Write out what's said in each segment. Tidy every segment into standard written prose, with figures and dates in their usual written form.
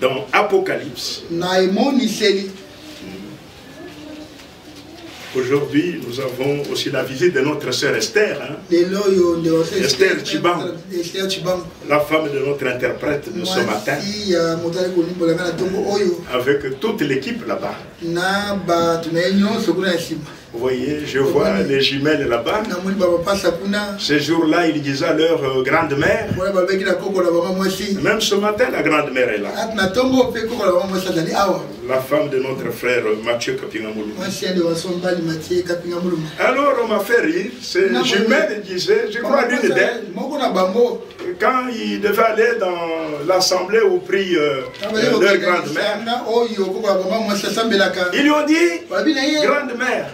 Dans Apocalypse, aujourd'hui, nous avons aussi la visite de notre sœur Esther. Esther Chibang, la femme de notre interprète de ce matin, avec toute l'équipe là-bas. Vous voyez, je vois les jumelles là-bas. Ce jour-là, ils disaient à leur grande-mère. Même ce matin, la grande-mère est là. La femme de notre frère Mathieu Kapingamoulou. Alors, on m'a fait rire. Ces jumelles disaient, je crois l'une d'elles, quand ils devaient aller dans l'assemblée où prie leur grande-mère, ils lui ont dit, grande-mère,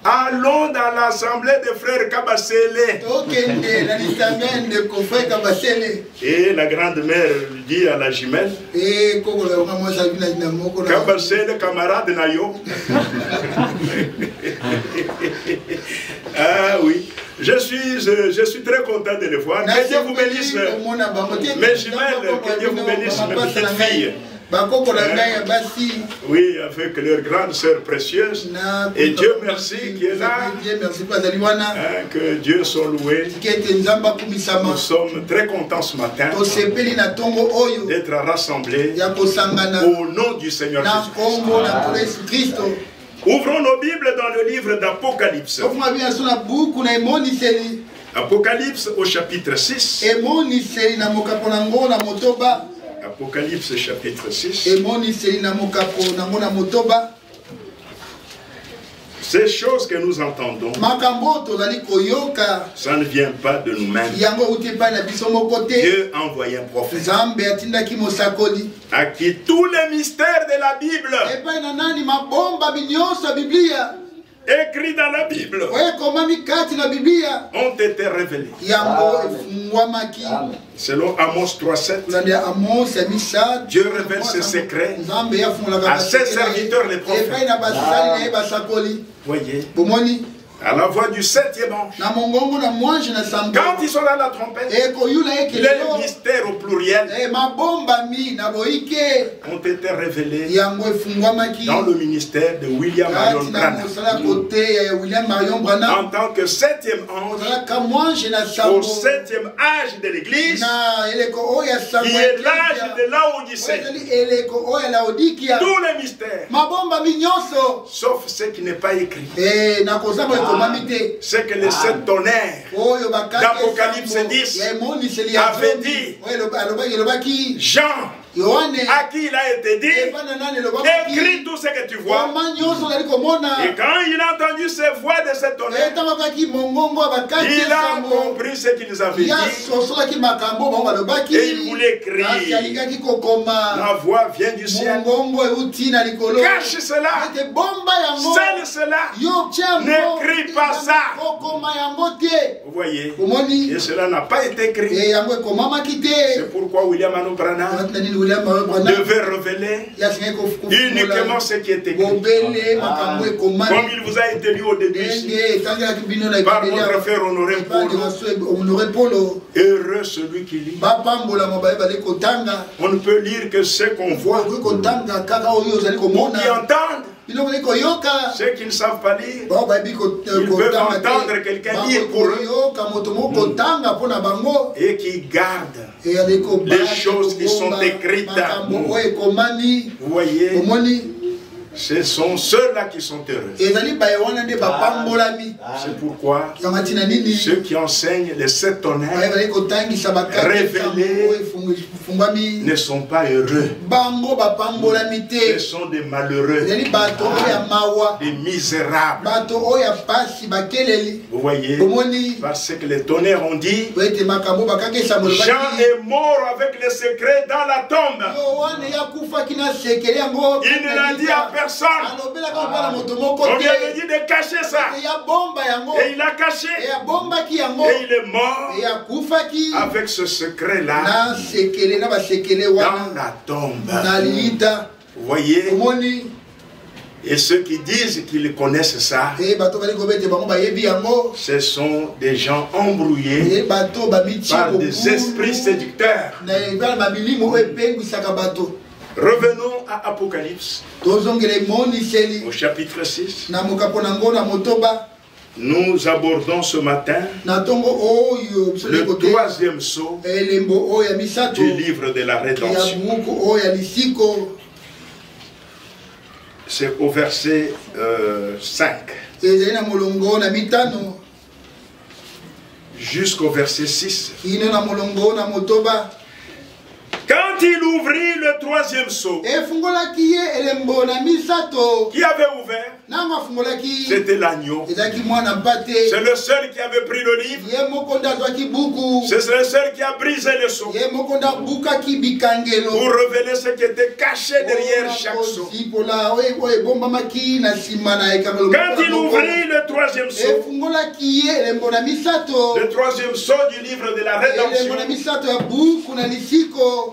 allons dans l'assemblée des frères Kabasele. Et la grande-mère dit à la jumelle, Kabasele, camarade Nayo. Ah oui, je suis très content de les voir. Que Dieu vous bénisse, mes jumelles, que Dieu vous bénisse, mes petites filles. Oui, avec leur grande sœur précieuse. Et Dieu merci qui est là. Que Dieu soit loué. Nous sommes très contents ce matin d'être rassemblés au nom du Seigneur Jésus-Christ. Ouvrons nos Bibles dans le livre d'Apocalypse. Apocalypse au chapitre 6. Apocalypse chapitre 6. Ces choses que nous entendons, ça ne vient pas de nous-mêmes. Dieu a envoyé un prophète à qui tous les mystères de la Bible écrits dans la Bible ont été révélés. Selon Amos 3:7, Dieu révèle ses secrets à ses serviteurs les prophètes. Voyez, à la voix du 7e ange, quand ils sont dans la trompette, les mystères au pluriel ont été révélés dans le ministère de William Marion Branham en tant que 7e ange au 7e âge de l'église, qui est l'âge de Laodicée. Tous les mystères, sauf ce qui n'est pas écrit. C'est que les 7 tonnerres d'Apocalypse 10 avaient dit, Jean, à qui il a été dit, écris tout ce que tu vois. Et quand il a entendu ces voix de cette tonnerre, il a compris ce qu'il nous avait dit. Et il voulait crier. La voix vient du ciel. Cache cela. Scelle cela. N'écris pas ça. Vous voyez. Et cela n'a pas été écrit. C'est pourquoi William Marion Branham devait révéler uniquement ce qui est écrit. Comme il vous a été lu au début par notre frère Honoré Polo. Heureux celui qui lit. On ne peut lire que ce qu'on voit. Ou qui entendent. Ceux qui ne savent pas lire, ils peuvent entendre quelqu'un lire pour eux et qui gardent les choses qui sont écrites. Vous voyez, ce sont ceux-là qui sont heureux. C'est pourquoi ceux qui enseignent les 7 tonnerres révélés ne sont pas heureux. Ce sont des malheureux, des misérables. Vous voyez, parce que les tonnerres ont dit, Jean est mort avec les secrets dans la tombe. Il ne l'a dit à personne. On lui avait dit de cacher ça. Et il a caché. Et il est mort avec ce secret-là dans la tombe. Vous voyez, Et ceux qui disent qu'ils connaissent ça, ce sont des gens embrouillés par des esprits séducteurs. Revenons à Apocalypse, au chapitre 6. Nous abordons ce matin le troisième sceau du livre de la rédemption. C'est au verset 5 jusqu'au verset 6. Quand il ouvrit le troisième sceau, qui avait ouvert? C'était l'agneau. C'est le seul qui avait pris le livre. C'est le seul qui a brisé le sceau pour révéler ce qui était caché derrière chaque sceau. Quand il ouvrit le troisième sceau, le troisième sceau du livre de la rédemption,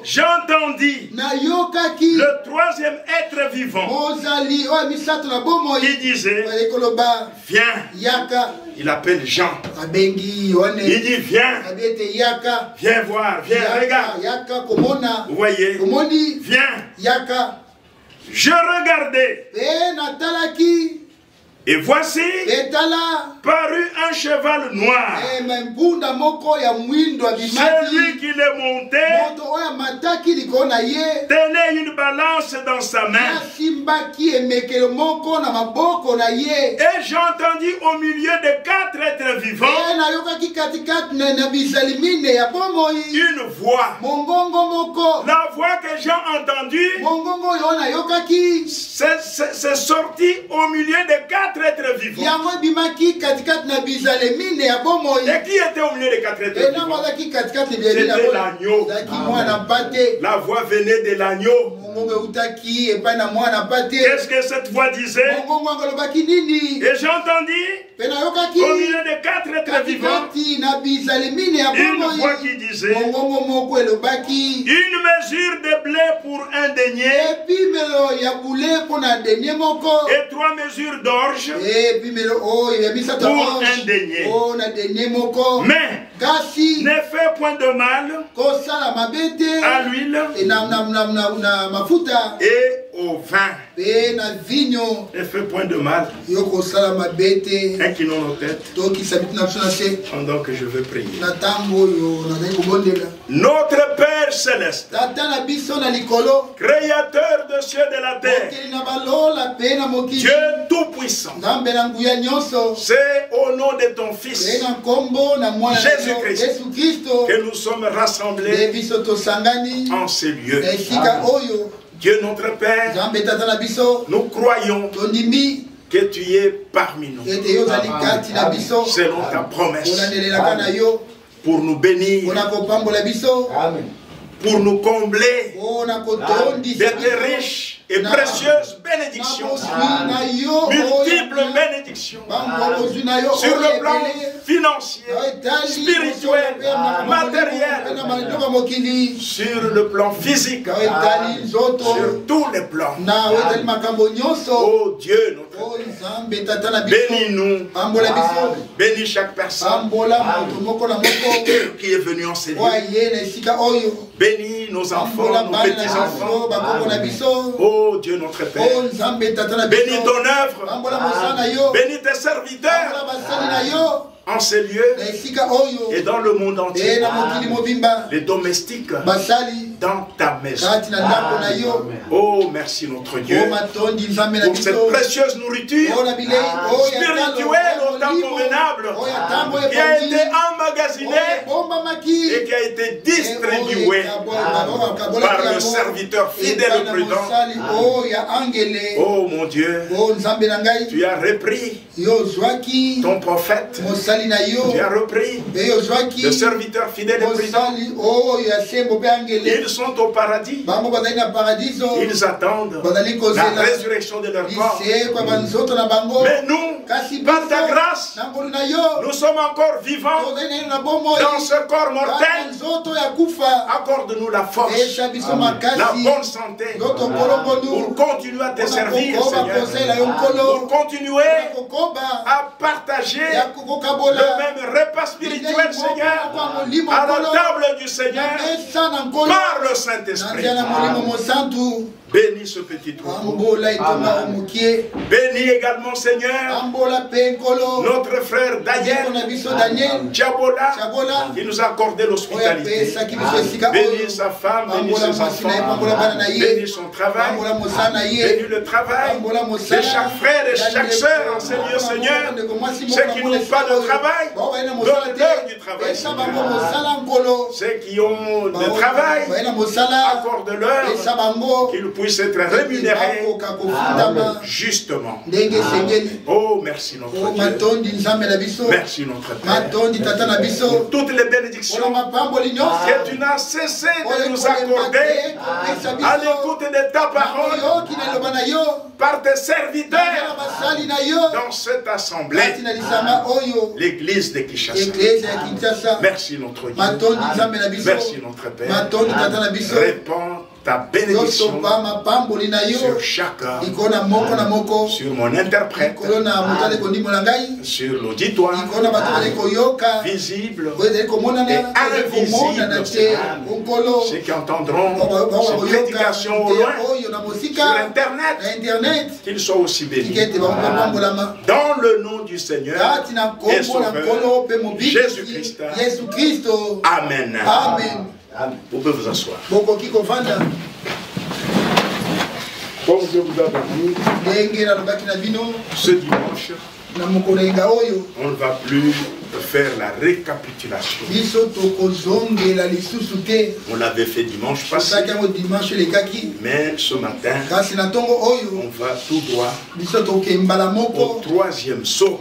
j'entendis le troisième être vivant qui disait, viens. Il appelle Jean. Il dit, viens. Viens voir, viens, regarde. Vous voyez, viens. Je regardais. Et voici, parut un cheval noir. Celui qui le montait tenait une balance dans sa main. Et j'entendis au milieu de 4 êtres vivants une voix. La voix que j'ai entendue, c'est sorti au milieu de 4 êtres vivants. Et qui était au milieu des 4 êtres vivants? C'était l'agneau. La voix venait de l'agneau. Qu'est-ce que cette voix disait? Et j'entendis au milieu des 4 êtres vivants une voix qui disait, une mesure de blé pour un denier et 3 mesures d'orge pour un denier. Mais ne fais point de mal à l'huile et au vin. Ne fais point de mal. Inclinons nos têtes pendant que je veux prier. Notre Père Céleste, Créateur de cieux et de la terre, Dieu Tout-Puissant, c'est au nom de ton Fils Jésus-Christ que nous sommes rassemblés en ces lieux. Dieu notre Père, nous croyons que tu es parmi nous, selon ta promesse, pour nous bénir, pour nous combler de tes riches et précieuses bénédictions, multiples bénédictions, sur le plan financier, spirituel, matériel, sur le plan physique, sur tous les plans. Oh Dieu notre Père, bénis-nous, bénis chaque personne qui est venue en ces lieux. Bénis nos enfants, nos petits-enfants. Oh Dieu notre Père, bénis ton œuvre, bénis tes serviteurs en ces lieux et dans le monde entier, les domestiques dans ta maison. Oh merci notre Dieu pour cette précieuse nourriture spirituelle au temps convenable qui a été emmagasinée et qui a été distribuée par le serviteur fidèle et prudent. Oh mon Dieu, tu as repris ton prophète, tu as repris le serviteur fidèle et prudent. Il sont au paradis, ils attendent la résurrection de leur corps. Mais nous, par ta grâce, nous sommes encore vivants dans ce corps mortel. Accorde-nous la force, la bonne santé pour continuer à te servir, Seigneur, pour continuer à partager le même repas spirituel, Seigneur, à la table du Seigneur, par le Saint-Esprit. Bénis ce petit troupeau. Bénis également, Seigneur, notre frère Daniel Diabola, qui nous a accordé l'hospitalité. Bénis sa femme, bénis ses enfants, bénis son travail, bénis le travail de chaque frère et chaque sœur en ce lieu, Seigneur. Ceux qui n'ont pas de travail, donne-leur du travail, Seigneur. Ceux qui ont de travail, accorde-leur qu'ils puissent être rémunérés justement. Oh, merci notre Dieu. Merci notre Père. Pour toutes les bénédictions que tu n'as cessé de nous accorder à l'écoute de ta parole par tes serviteurs dans cette assemblée, l'église de Kinshasa. Merci notre Dieu. Merci notre Père. Répands ta bénédiction sur chacun, sur mon interprète, sur l'auditoire, visible et invisible, ceux qui entendront cette prédication au loin, sur Internet, qu'ils soient aussi bénis. Dans le nom du Seigneur et Sauveur, Jésus-Christ. Amen. Amen. Vous pouvez vous asseoir. Comme je vous avais dit, ce dimanche, on ne va plus faire la récapitulation. On l'avait fait dimanche passé, mais ce matin, on va tout droit au troisième sceau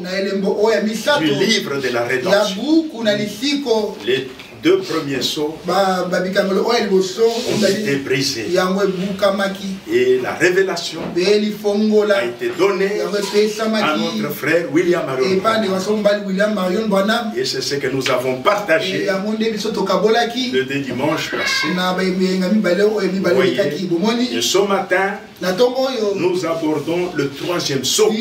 du livre de la rédemption. Les deux premiers sceaux ont été brisés et la révélation a été donnée à notre frère William Marion. Et c'est ce que nous avons partagé le dimanche passé. Et ce matin, nous abordons le troisième sceau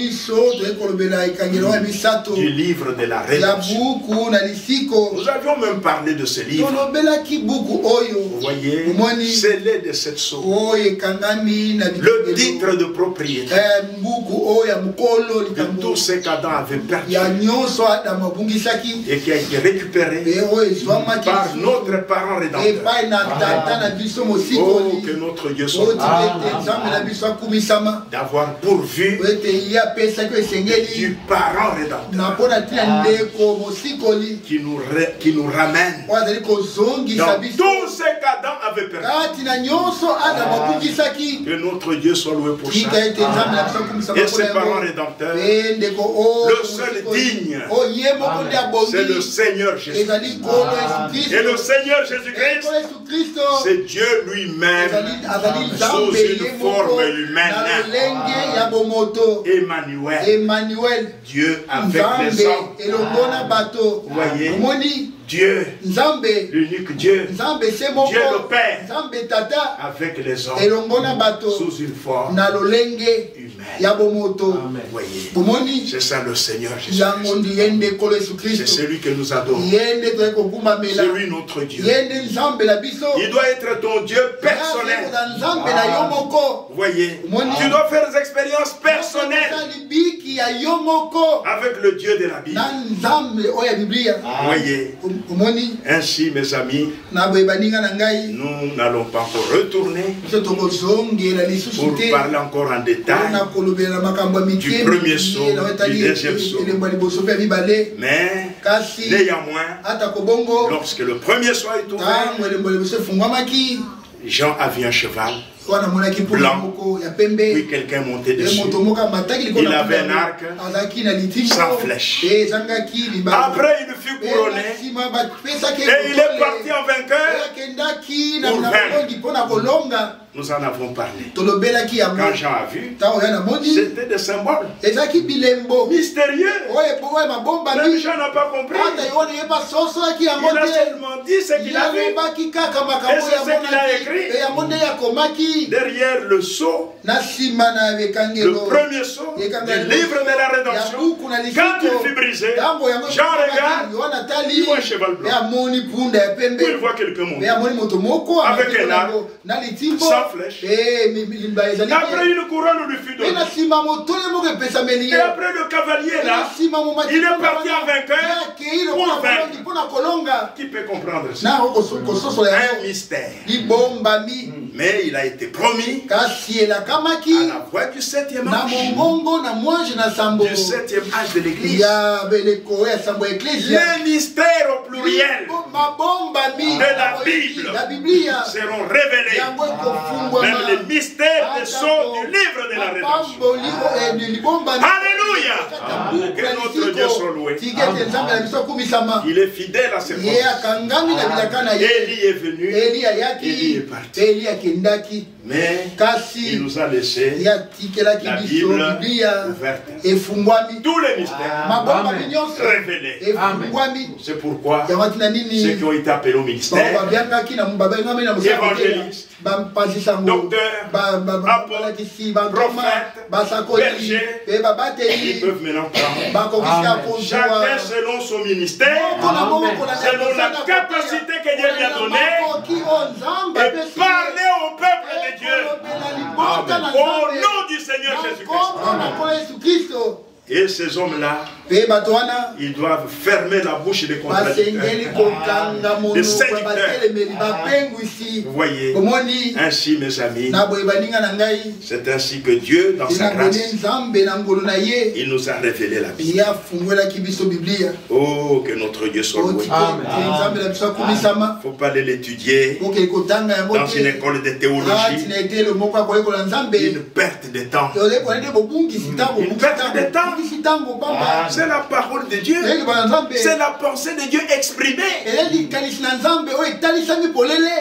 du livre de la rédemption. Nous avions même parlé de ce livre. Vous voyez, scellé de cette sceau. Le titre de propriété de tout ce qu'Adam avait perdu et qui a été récupéré par notre parent rédempteur. Oh, que notre Dieu soit d'avoir pourvu du parent rédempteur qui nous ramène dans tout ce qu'Adam avait perdu. Que notre Dieu soit loué pour ça. Et ses parents rédempteurs, le seul digne, c'est le Seigneur Jésus-Christ. Et le Seigneur Jésus-Christ, c'est Dieu lui-même sous une forme humaine. Emmanuel, Dieu avec les hommes. Vous voyez, Dieu, l'unique Dieu, Dieu le Père, avec les hommes, sous une forme humaine. Voyez, c'est ça le Seigneur Jésus-Christ. C'est celui que nous adorons. C'est lui notre Dieu. Il doit être ton Dieu personnel. Voyez, tu dois faire des expériences personnelles avec le Dieu de la Bible. Voyez, ainsi mes amis, nous n'allons pas encore retourner pour parler encore en détail du premier saut, du deuxième saut. Mais néanmoins, lorsque le premier saut est ouvert, Jean avait un cheval blanc, puis quelqu'un montait dessus. Il avait un arc sans flèche. Après, il fut couronné et il est parti en vainqueur nous en avons parlé. Quand Jean a vu, c'était des symboles mystérieux. Même Jean n'a pas compris. Il a seulement dit ce qu'il a vu. Et c'est ce qu'il a écrit. Derrière le sceau, le premier sceau, le livre de la rédemption, quand il fut brisé, Jean regarde, il voit un cheval blanc. Puis il voit quelqu'un monter avec un arc, sans flèche. Après une couronne lui fut donnée. Et après le cavalier là, il est parti en vainqueur pour vaincre. Qui peut comprendre ça? Un mystère. Mais il a été promis à la voix du 7e âge. Du 7e âge de l'église. Les mystères au pluriel de la Bible seront révélés. Même les mystères des sceaux du livre de la rédemption. Alléluia. Que notre Dieu soit loué. Il est fidèle à ses promesses. Élie est venu, Élie est parti. Mais il nous a laissé la Bible ouverte. Tous les mystères révélés. C'est pourquoi ceux qui ont été appelés au ministère, évangélistes, docteurs, apôtres, prophètes, bergers, ils peuvent maintenant prendre. Chacun selon son ministère, selon la capacité que Dieu lui a donnée, et parler au peuple de Dieu. Amen. Au nom du Seigneur Jésus-Christ. Et ces hommes-là, ils doivent fermer la bouche des contradicteurs, des séducteurs. Vous voyez, ainsi mes amis, c'est ainsi que Dieu, dans sa grâce, il nous a révélé la Bible. Oh, que notre Dieu soit loué. Il ne faut pas aller l'étudier dans une école de théologie. Une perte de temps. Une perte de temps. C'est la parole de Dieu. C'est la pensée de Dieu exprimée.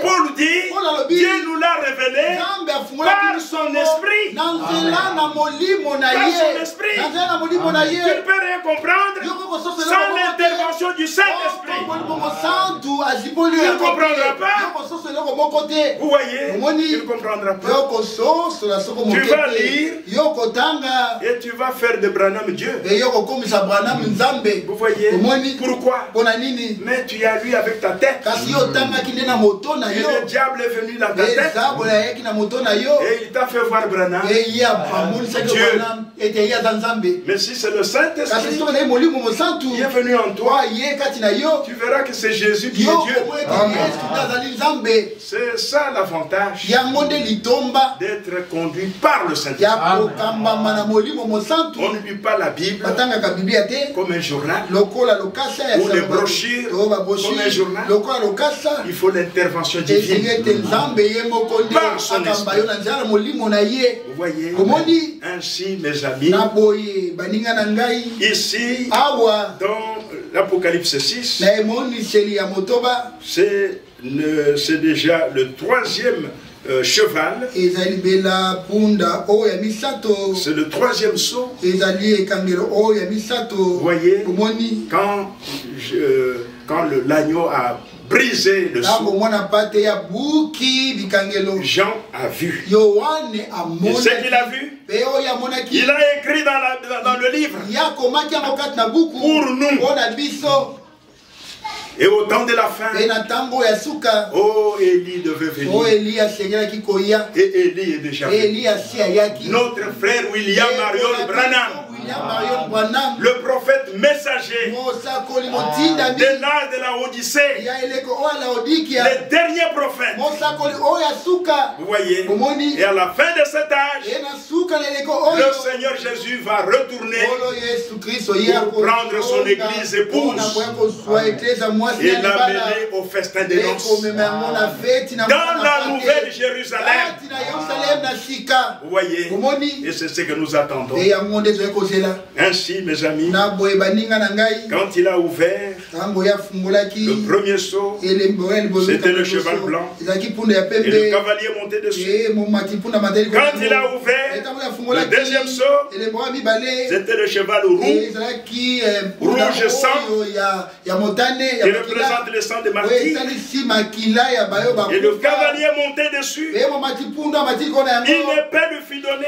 Paul dit, Dieu nous l'a révélé par son esprit. Par son esprit. Tu ne peux rien comprendre sans l'intervention du Saint-Esprit. Tu ne comprendras pas. Vous voyez, tu ne comprendras pas. Tu vas lire et tu vas faire de Branham Dieu. Vous voyez, pourquoi? Mais tu as lu avec ta tête. Et le diable est venu dans ta tête. Et il t'a fait voir Branham. Dieu. Mais si c'est le Saint-Esprit qui est venu en toi, tu verras que c'est Jésus qui est Dieu. C'est ça l'avantage d'être conduit par le Saint-Esprit. On ne lit pas la Bible comme un journal ou les brochures comme un journal. Il faut l'intervention divine par son esprit. Vous voyez, ainsi mes amis, ici dans l'Apocalypse 6, c'est déjà le 3e cheval. C'est le 3e sceau. Vous voyez, quand l'agneau a brisé le sceau, Jean a vu. Et ce qu'il a vu, il a écrit dans le livre pour nous. Et au temps de la fin, oh, Élie devait venir. Et Élie est déjà venu. Notre frère William Marion Branham, le prophète messager de l'âge de la Odyssée, le dernier prophète. Vous voyez, et à la fin de cet âge, le Seigneur Jésus va retourner pour prendre son église épouse et l'amener au festin des noces dans la nouvelle Jérusalem. Vous voyez, et c'est ce que nous attendons. Ainsi, mes amis, quand il a ouvert Le premier saut, c'était le cheval blanc. Et le cavalier montait dessus. Quand il a ouvert le deuxième saut, c'était le cheval rouge sang, qui représente le sang de martyrs. Et le cavalier montait dessus. Il ne peut le fidonner.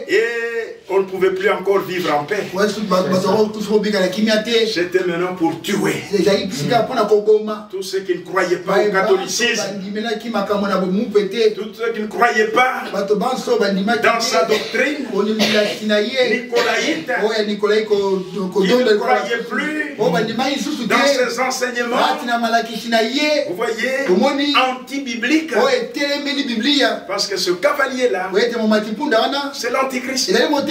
Et on ne pouvait plus encore vivre en paix. C'était maintenant pour tuer tous ceux qui ne croyaient pas au catholicisme, tous ceux qui ne croyaient pas dans sa doctrine nicolaïte, qui ne croyaient plus dans ses enseignements, vous voyez, anti-bibliques. Parce que ce cavalier-là, c'est l'antichrist.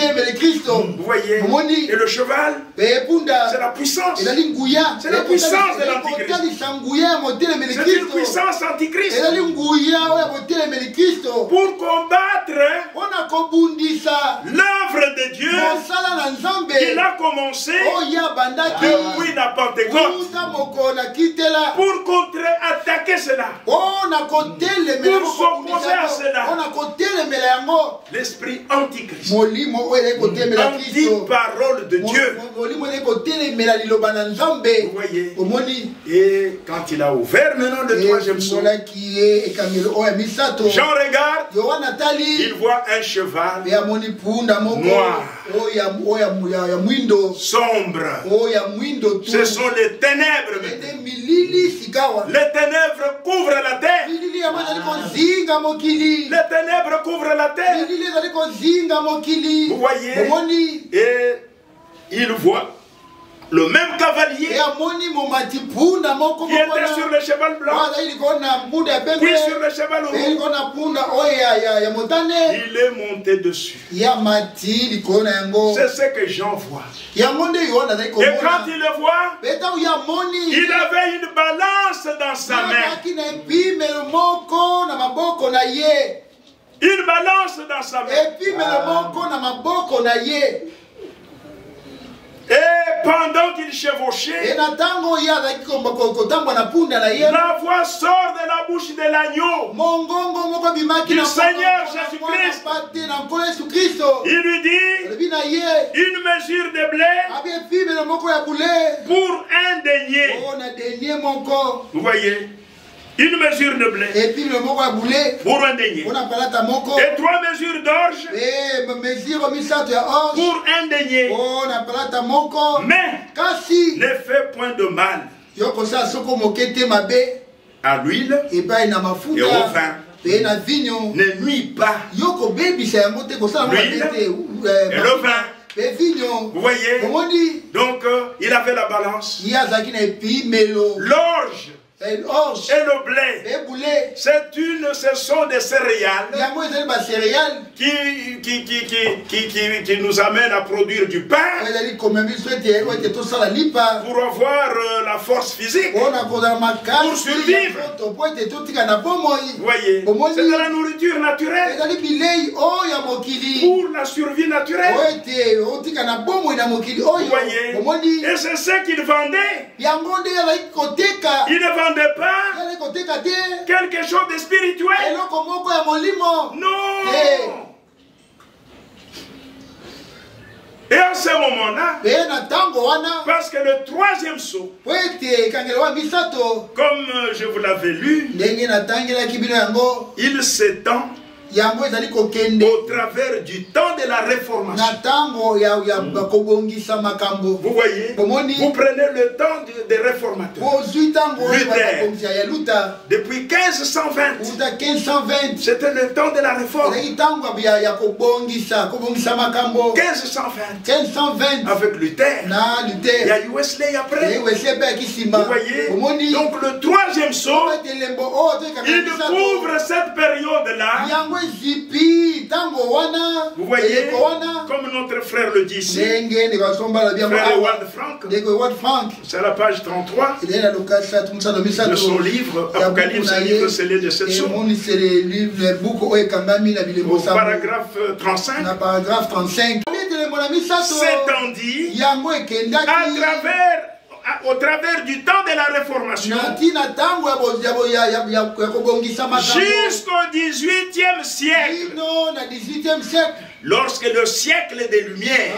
Vous voyez, et le cheval, c'est la puissance. C'est la puissance de l'antichrist. C'est une puissance antichrist. Pour combattre l'œuvre de Dieu qu'il a commencé depuis la Pentecôte. Pour contre-attaquer cela. Pour s'opposer à cela. L'esprit antichrist. Anti-parole de Dieu. Vous voyez. Et quand il a ouvert maintenant le troisième saut, Jean regarde, il voit un cheval noir, sombre. Ce sont les ténèbres. Les ténèbres couvrent la terre. Les ténèbres couvrent la terre. Vous voyez. Et il voit le même cavalier qui était sur le cheval blanc, puis sur le cheval rouge. Il est monté dessus. C'est ce que Jean voit. Et quand il le voit, il avait une balance dans sa main. Une balance dans sa main. Et pendant qu'il chevauchait, la voix sort de la bouche de l'agneau du Seigneur Jésus-Christ. Il lui dit une mesure de blé pour un denier. Vous voyez? Une mesure de blé pour un denier. Et 3 mesures d'orge pour un denier. Mais ne fait point de mal à l'huile et au vin. Ne nuit pas l'huile et le vin. Vous voyez? Donc il avait la balance. L'orge et le blé, ce sont des céréales qui nous amènent à produire du pain pour avoir la force physique, pour survivre. Vous voyez, c'est de la nourriture naturelle pour la survie naturelle. Vous voyez, et c'est ce qu'ils vendaient. Ils ne vendaient pas quelque chose de spirituel. Non. Et à ce moment-là, parce que le troisième saut, comme je vous l'avais lu, il s'étend au travers du temps de la réformation. Vous voyez, vous prenez le temps des réformateurs. Luther, depuis 1520, c'était le temps de la réforme. 1520, avec Luther, il y a Wesley après. Vous voyez, donc le troisième saut, il couvre cette période-là. Vous voyez, comme notre frère le dit ici, frère Ewald Frank, c'est à la page 33 de son livre Apocalypse, un livre scellé de 7 sceaux, au paragraphe 35. s'étendit au travers du temps de la Réformation jusqu'au XVIIIe siècle. Lorsque le siècle des Lumières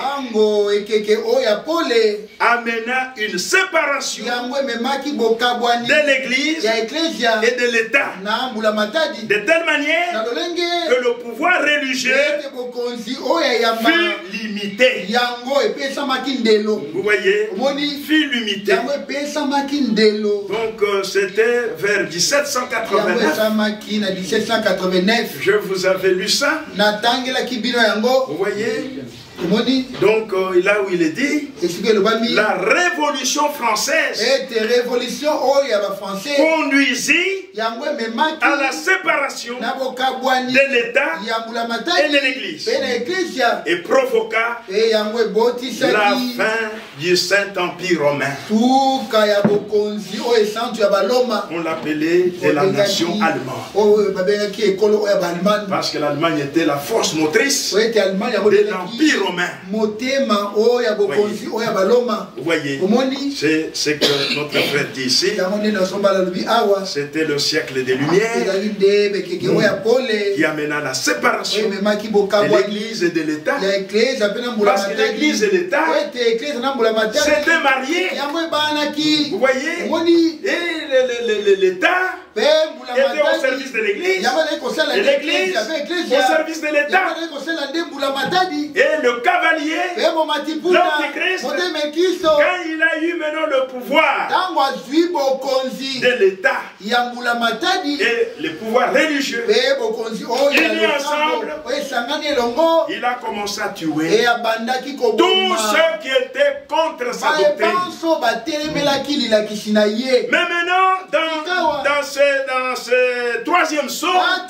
amena une séparation de l'Église et de l'État, de telle manière que le pouvoir religieux fut limité. Vous voyez, fut limité. Donc c'était vers 1789. Je vous avais lu ça. Vous voyez? Donc là où il est dit, la Révolution française conduisit à la séparation de l'État et de l'Église et provoqua la fin du Saint-Empire romain. On l'appelait la nation allemande, parce que l'Allemagne était la force motrice de l'Empire romain. Vous voyez, c'est ce que notre frère dit ici. C'était le siècle des Lumières qui amena la séparation de l'Église et de l'État. Parce que l'Église et l'État s'étaient mariés. Vous voyez, et l'État était au service de l'Église, et l'Église au service de l'État. Et le cavalier, l'Antichrist, quand il a eu maintenant le pouvoir de l'État et le pouvoir religieux, unis ensemble, il a commencé à tuer tous ceux qui étaient contre sa doctrine. Mais maintenant, dans ce troisième saut, à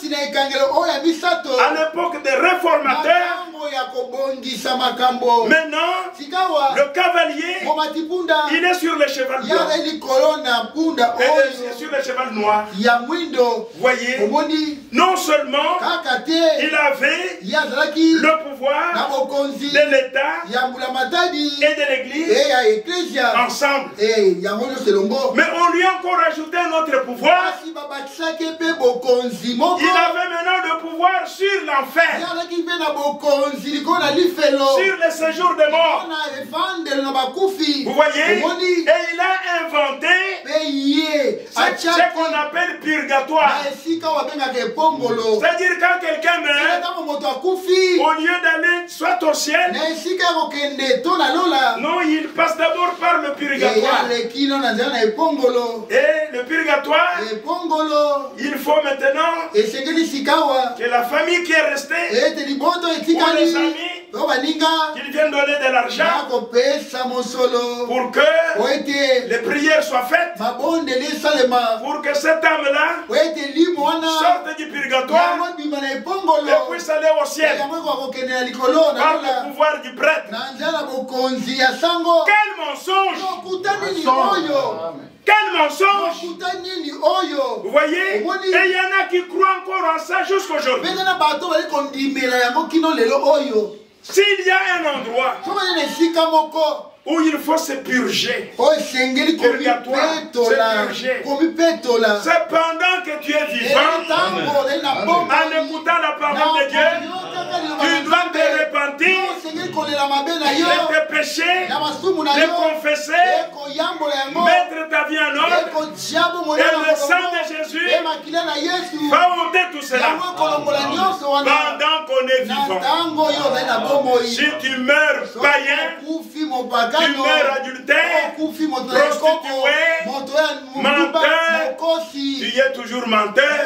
l'époque des réformateurs, maintenant, le cavalier, il est sur le cheval blanc et sur le cheval noir. Vous voyez, non seulement il avait le pouvoir de l'État et de l'Église ensemble, mais on lui a encore ajouté un autre pouvoir. Il avait maintenant le pouvoir sur l'enfer, sur le séjour des morts. Vous voyez, et il a inventé ce qu'on appelle purgatoire. C'est-à-dire quand quelqu'un meurt, au lieu d'aller soit au ciel, non, il passe d'abord par le purgatoire. Et le purgatoire, il faut maintenant que la famille qui est restée, ou les amis, qu'ils viennent donner de l'argent pour que les prières soient faites, pour que cette âme-là sorte du purgatoire et puisse aller au ciel par le pouvoir du prêtre. Quel mensonge! Quel mensonge! Vous voyez? Et il y en a qui croient encore en ça jusqu'aujourd'hui. S'il y a un endroit où il faut se purger, purgatoire, se purger, c'est pendant que tu es vivant, en écoutant la parole de Dieu, tu dois te repentir de tes péchés, les confesser, mettre ta vie en ordre, et le sang de Jésus va ôter tout cela pendant qu'on est vivant. Si tu meurs païen, tu meurs adultère, prostitué, menteur, tu es toujours menteur,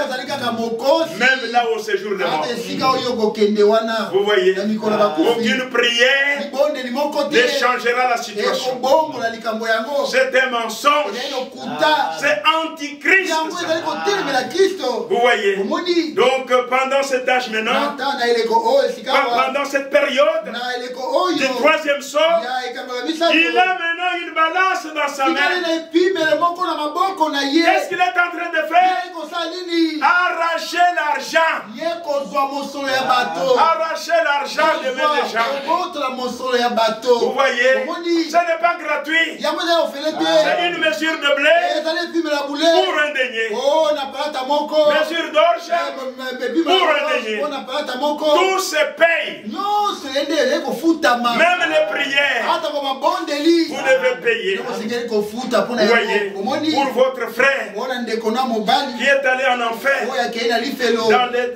même là au séjour de mort. Vous voyez, aucune prière ne changera la situation. C'est un mensonge, c'est antichrist. Vous voyez, donc pendant cet âge maintenant, pendant cette période du troisième saut, il a maintenant une balance dans sa main. Qu'est-ce qu'il est en train de faire? Arracher l'argent. arracher l'argent de mes gens. Vous voyez, ce n'est pas gratuit. C'est une mesure de blé pour un denier. Mesure d'orge pour un denier. Tout se paye. Même les prières, vous devez payer. Vous voyez, pour votre frère qui est allé en enfer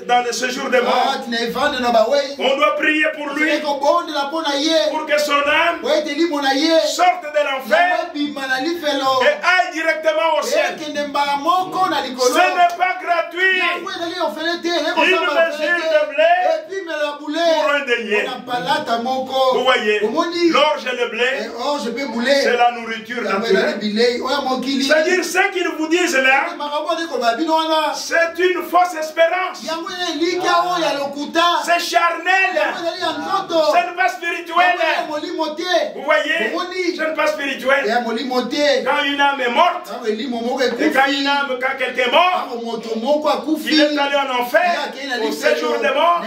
dans le séjour de mort, on doit prier pour lui, pour que son âme sorte de l'enfer et aille directement au ciel. Ce n'est pas gratuit. Une mesure de blé pour un denier. Vous voyez, l'orge et le blé, c'est la nourriture naturelle. C'est-à-dire, ce qu'ils vous disent là, c'est une fausse espérance. C'est charnel. Ce n'est pas spirituel. Vous voyez, ce n'est pas spirituel. Quand une âme est morte, et quand quelqu'un est mort, il est allé en enfer, au séjour des morts,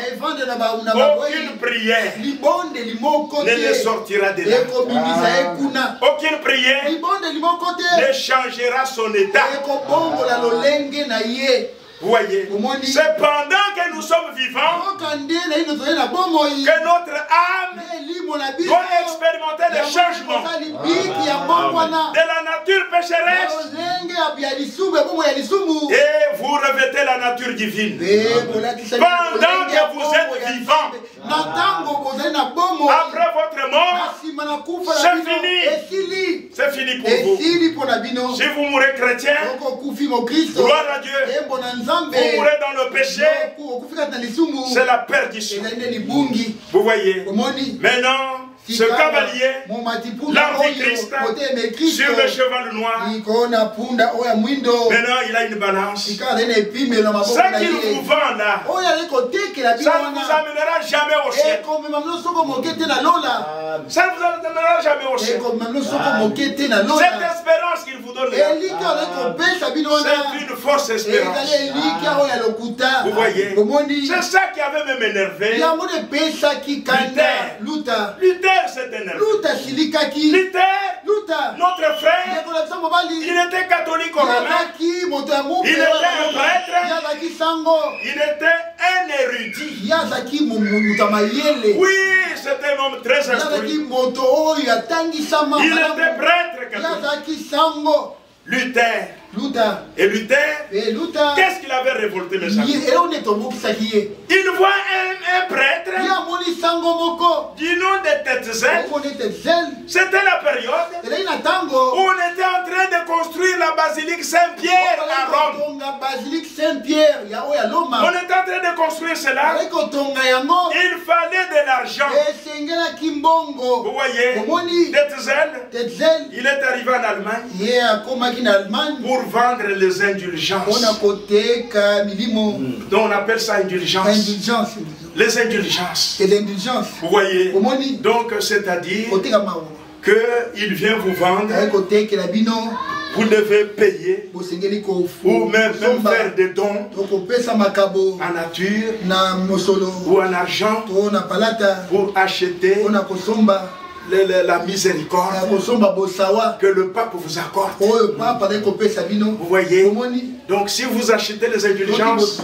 aucune prière ne le sortira de là. Aucune prière ne changera son état. Vous voyez, c'est pendant que nous sommes vivants que notre âme doit expérimenter le changement de la nature pécheresse et vous revêtez la nature divine. Pendant que vous êtes vivant, après votre mort, c'est fini. C'est fini pour vous. Si vous mourrez chrétien, gloire à Dieu. Vous mourrez dans le péché, c'est la perdition. Vous voyez, maintenant, ce cavalier, l'antichrist, sur le cheval noir, maintenant il a une balance. Ce qu'il vous vend là, ça ne vous amènera jamais au ciel. Ça ne vous amènera jamais au ciel. Cette espérance qu'il vous donne là, c'est une fausse espérance. Vous voyez, c'est ça qui avait même énervé Luther. S'est énervé. Luther, notre frère, il était catholique romain, il était un prêtre, il était un érudit. Oui, c'était un homme très instruit. Il était prêtre catholique. Luther. Et Luther, qu'est-ce qu'il avait révolté, mes amis? Il voit un prêtre du nom de Tetzel. C'était la période où on était en train de construire la basilique Saint-Pierre à Rome. On était en train de construire cela. Il fallait de l'argent. Vous voyez, Tetzel, il est arrivé en Allemagne pour vendre les indulgences. Donc on appelle ça indulgence. Les indulgences. Vous voyez. Donc c'est-à-dire qu'il vient vous vendre. Vous devez payer ou même faire des dons en nature ou en argent pour acheter la miséricorde que le pape vous accorde. Vous voyez? Donc si vous achetez les indulgences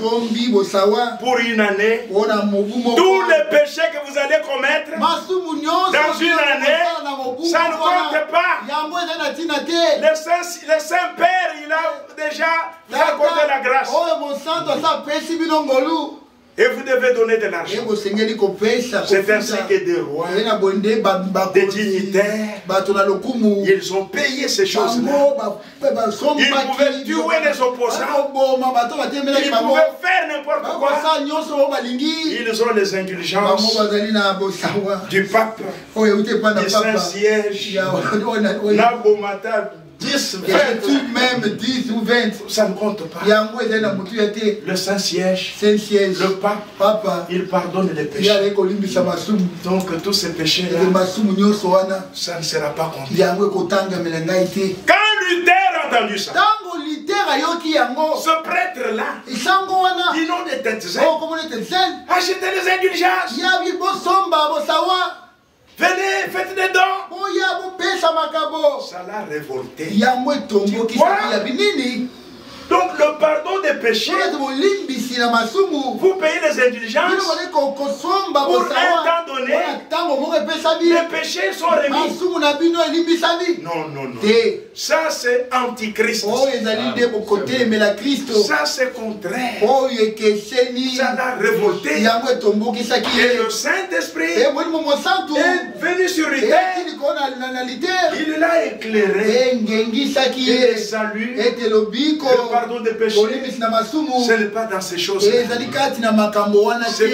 pour une année, tous les péchés que vous allez commettre dans une année, ça ne compte pas. Le Saint-Père, il a déjà accordé la grâce. Et vous devez donner de l'argent. C'est ainsi que des rois, des dignitaires, ils ont payé ces choses-là. Ils pouvaient tuer les opposants. Ils pouvaient faire n'importe quoi. Ils ont les indulgences du pape, du Saint-Siège, Nabomata. 10, 20, même 10 ou 20. Ça ne compte pas. Le Saint-Siège, le pape, il pardonne les péchés. Donc tous ces péchés-là, ça ne sera pas compté. Quand Luther a entendu ça, Ce prêtre-là, du nom de Tetzel, achetez les indulgences. Venez, faites des dons. Ça l'a révolté. Donc le pardon des péchés, vous payez les indulgences pour un temps donné, les péchés sont remis. Non, non, non. Ça c'est antichrist. Ça c'est contraire. Ça l'a révolté. Et le Saint-Esprit est venu sur une terre. Il l'a éclairé. Et le salut, le pardon des péchés, ce n'est pas dans ces choses. C'est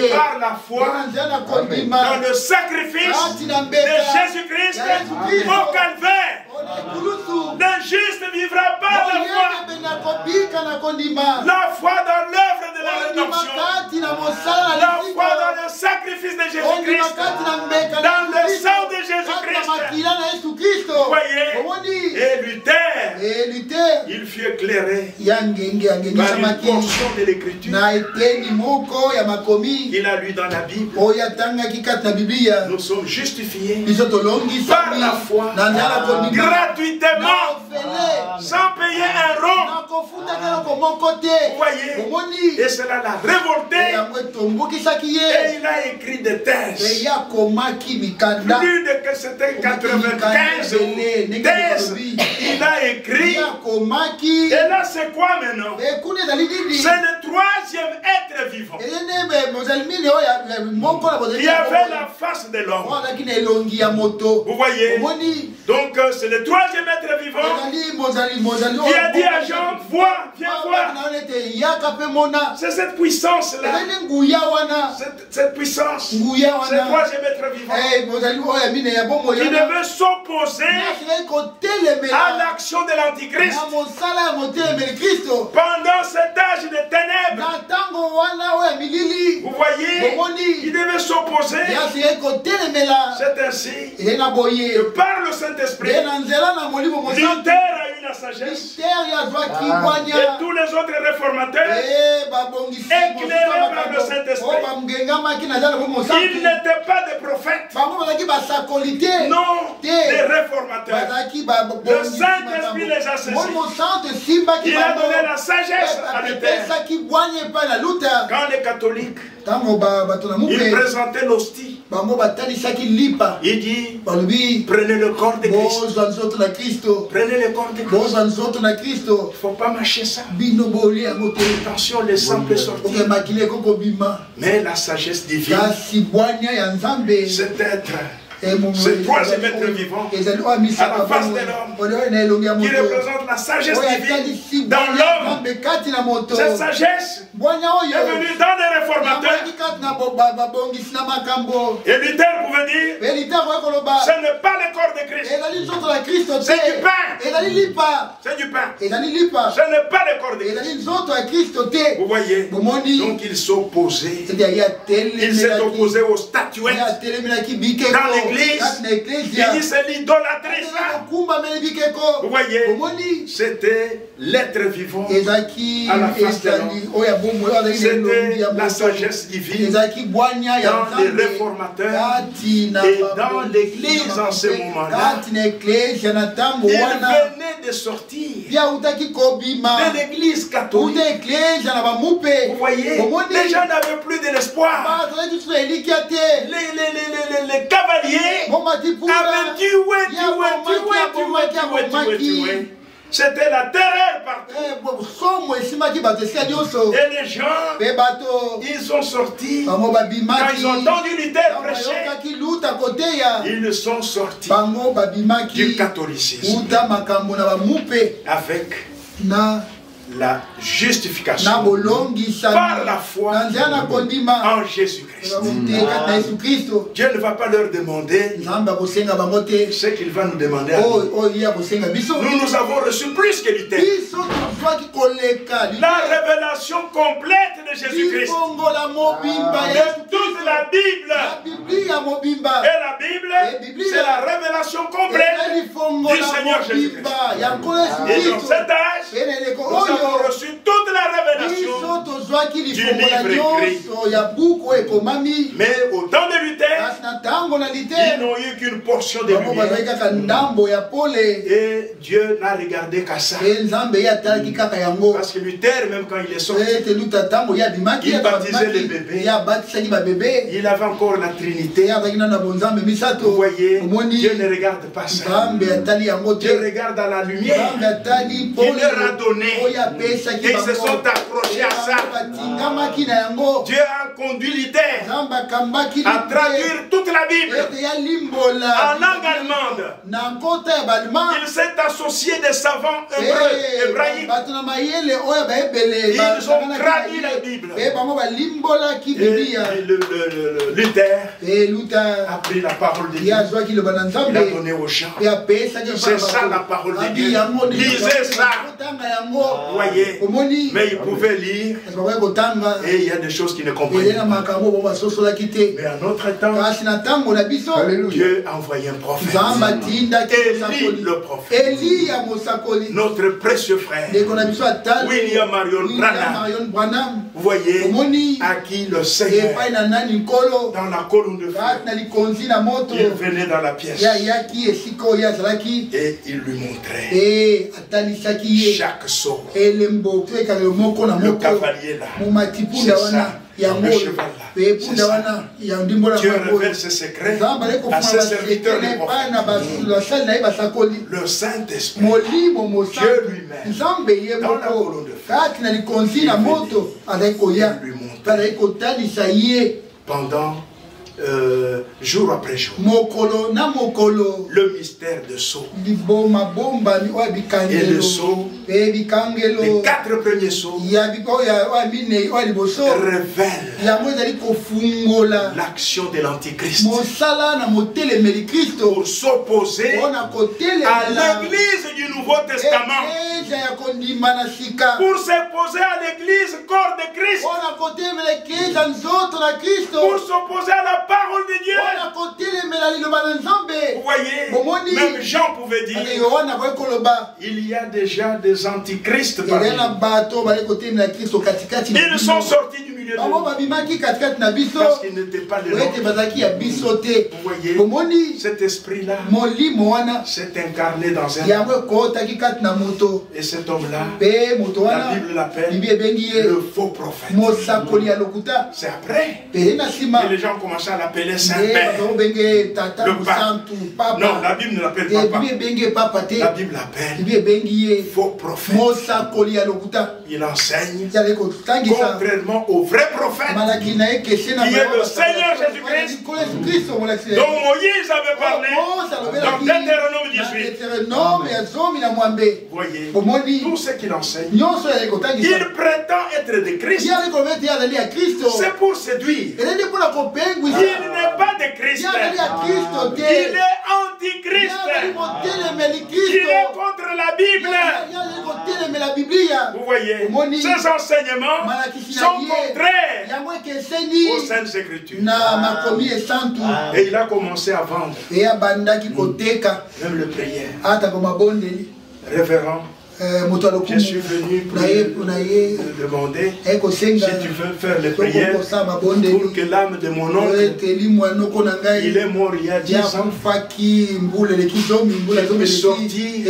par la foi dans le sacrifice de Jésus-Christ au calvaire. Le juste ne vivra pas la foi. La foi dans l'œuvre de la rédemption. La foi dans le sacrifice de Jésus-Christ. Dans le sang de Jésus-Christ. Vous voyez, et Luther, il fut éclairé par une portion de l'écriture qu'il a lu dans la Bible. Nous sommes justifiés par la foi, gratuitement, sans payer un rond. Vous voyez, et cela l'a révolté. Et il a écrit des thèses. Plus de que c'était 95 thèses. Il a écrit. Et là, c'est quoi maintenant? C'est le troisième être vivant. Il y avait la face de l'homme. Vous voyez? Donc, c'est le troisième être vivant qui a dit à Jean, vois, viens voir. C'est cette puissance-là. Cette puissance. Ce troisième être vivant qui devait s'opposer à l'action de l'Antichrist. Pendant cet âge de ténèbres, vous voyez, il devait s'opposer. C'est ainsi que par le Saint-Esprit, Luther a eu la sagesse. Et tous les autres réformateurs, éclairés par le Saint-Esprit, ils n'étaient pas des prophètes. Non, des réformateurs. Le Saint-Esprit les a saisis. Il a donné la sagesse à Luther. Quand les catholiques, ils présentaient l'hostie. Il dit, prenez le corps de Christ. Prenez le corps de Christ. Il ne faut pas mâcher ça. Attention, le sang peut sortir. Mais la sagesse divine, c'est être ce troisième être vivant à la face de l'homme qui représente la sagesse divine dans l'homme. Cette sagesse est venue dans les réformateurs. Et Luther pouvait dire, ce n'est pas le corps de Christ, c'est du pain. C'est du pain. Ce n'est pas le corps de Christ. Vous voyez, donc il s'opposait. Il s'est opposé aux statuettes dans l'église. Il dit c'est l'idolâtrie ça. Vous voyez, c'était l'être vivant à la face de l'homme. C'était la sagesse divine dans les réformateurs et dans l'église en ce moment-là. Il venait de sortir de l'église catholique. Vous voyez, les gens n'avaient plus de l'espoir. Les cavaliers avaient tué. C'était la terreur partout. Et les gens, ils sont sortis. Quand ils ont entendu Luther prêcher, ils sont sortis du catholicisme avec la justification par la foi en Jésus-Christ. Dieu ne va pas leur demander ce qu'il va nous demander à nous. Nous avons reçu plus que Luther. La révélation complète de Jésus-Christ. De toute toute la Bible. Et la Bible, c'est la révélation complète du Seigneur Jésus-Christ. Et dans cet âge, nous avons reçu toute la révélation du livre écrit. Mais au temps de Luther, ils n'ont eu qu'une portion de lumière. Et Dieu n'a regardé qu'à ça. Parce que Luther, même quand il est sorti, il baptisait les bébés. Il avait encore la Trinité. Vous voyez, Dieu ne regarde pas ça. Dieu regarde à la lumière qu'il leur a donné. Et ils se sont accrochés à ça. Dieu a conduit Luther à traduire toute la Bible en langue allemande. Il s'est associé des savants hébraïques. Ils ont traduit la Bible. Et Luther a pris la parole de Dieu. Il a donné aux gens. C'est ça la parole de Dieu. Lisez ça. Voyez. Mais il pouvait lire. Et il y a des choses qu'il ne comprenait pas. Mais à notre temps, Dieu a envoyé un prophète. Élie le prophète. Notre précieux frère. William Marion Branham. Vous voyez, à qui le Seigneur, dans la colonne de feu, il venait dans la pièce. Et il lui montrait chaque sort. Le cavalier là. C'est ça. Le cheval là. C'est ça. Dieu révèle ses secrets à ses serviteurs les prophètes. Le Saint-Esprit, Dieu lui-même, dans la colonne de feu, il lui montrait pendant jour après jour le mystère de sceaux. Et le sceau, les 4 premiers sceaux révèlent l'action de l'Antichrist pour s'opposer à l'église du Nouveau Testament, pour s'opposer à l'église corps de Christ, pour s'opposer à la parole de Dieu. Vous voyez, même Jean pouvait dire, il y a déjà des antichrists parmi nous. Ils sont sortis du milieu de nous parce qu'ils n'étaient pas les nôtres. Vous voyez, cet esprit-là s'est incarné dans un homme. Et cet homme-là, la Bible l'appelle le faux prophète. C'est après que les gens commencent à l'appeler Saint-Père. Le pape. Non, la Bible ne l'appelle pas pape. La Bible l'appelle faux prophète. Il enseigne contrairement au vrai prophète qui est le Seigneur Jésus-Christ dont Moïse avait parlé dans Deutéronome 18. Voyez, tout ce qu'il enseigne, il prétend être de Christ. C'est pour séduire. Il n'est pas de Christ. Il est antichrist. Il est contre la Bible. Vous voyez, ces enseignements sont contraires aux Saintes Écritures. Et il a commencé à vendre même le prière. Révérend, je suis venu pour te demander si tu veux faire les prières pour que l'âme de mon oncle, il est mort il y a 10 ans, il sorti.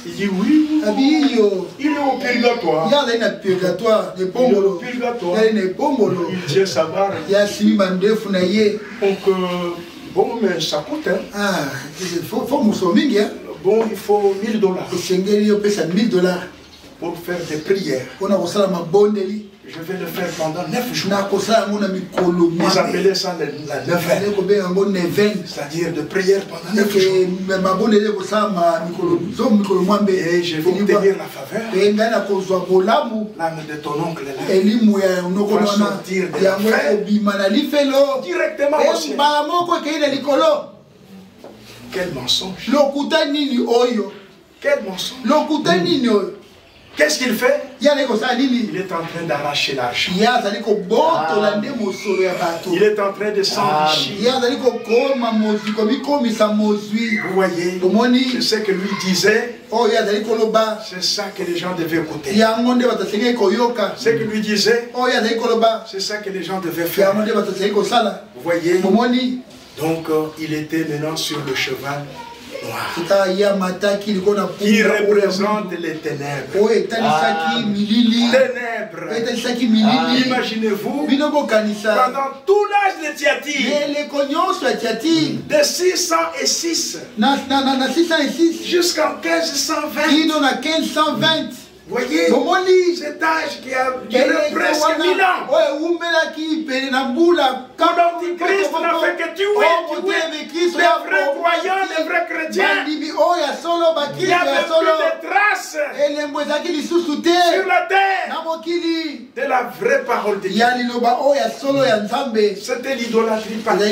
Il dit oui, il est au purgatoire. Il est au purgatoire. Il tient sa barre. Donc, bon, mais ça coûte. Bon, il faut $1000 pour faire des prières. Je vais le faire pendant 9 jours. Ils appelaient ça la neuvaine. C'est-à-dire de prière pendant 9 jours. Et je vais obtenir la faveur. L'âme de ton oncle là va sortir de l'enfer directement au ciel. Quel mensonge. Quel mensonge. Qu'est-ce qu'il fait? Il est en train d'arracher l'argent. Il est en train de s'enrichir. Vous voyez, c'est ce que lui disait. C'est ça que les gens devaient écouter. Ce que lui disait, c'est ça que les gens devaient faire. Vous voyez, donc il était maintenant sur le cheval noir, qui représente les ténèbres. Imaginez-vous, pendant tout l'âge de Thyatire, de 606 jusqu'en 1520. Voyez, cet âge qui a duré presque 1000 ans. L'Antichrist n'a fait que tuer les vrais croyants, les vrais chrétiens. Il n'y avait plus de traces sur la terre de la vraie parole de Dieu. C'était l'idolâtrie partout.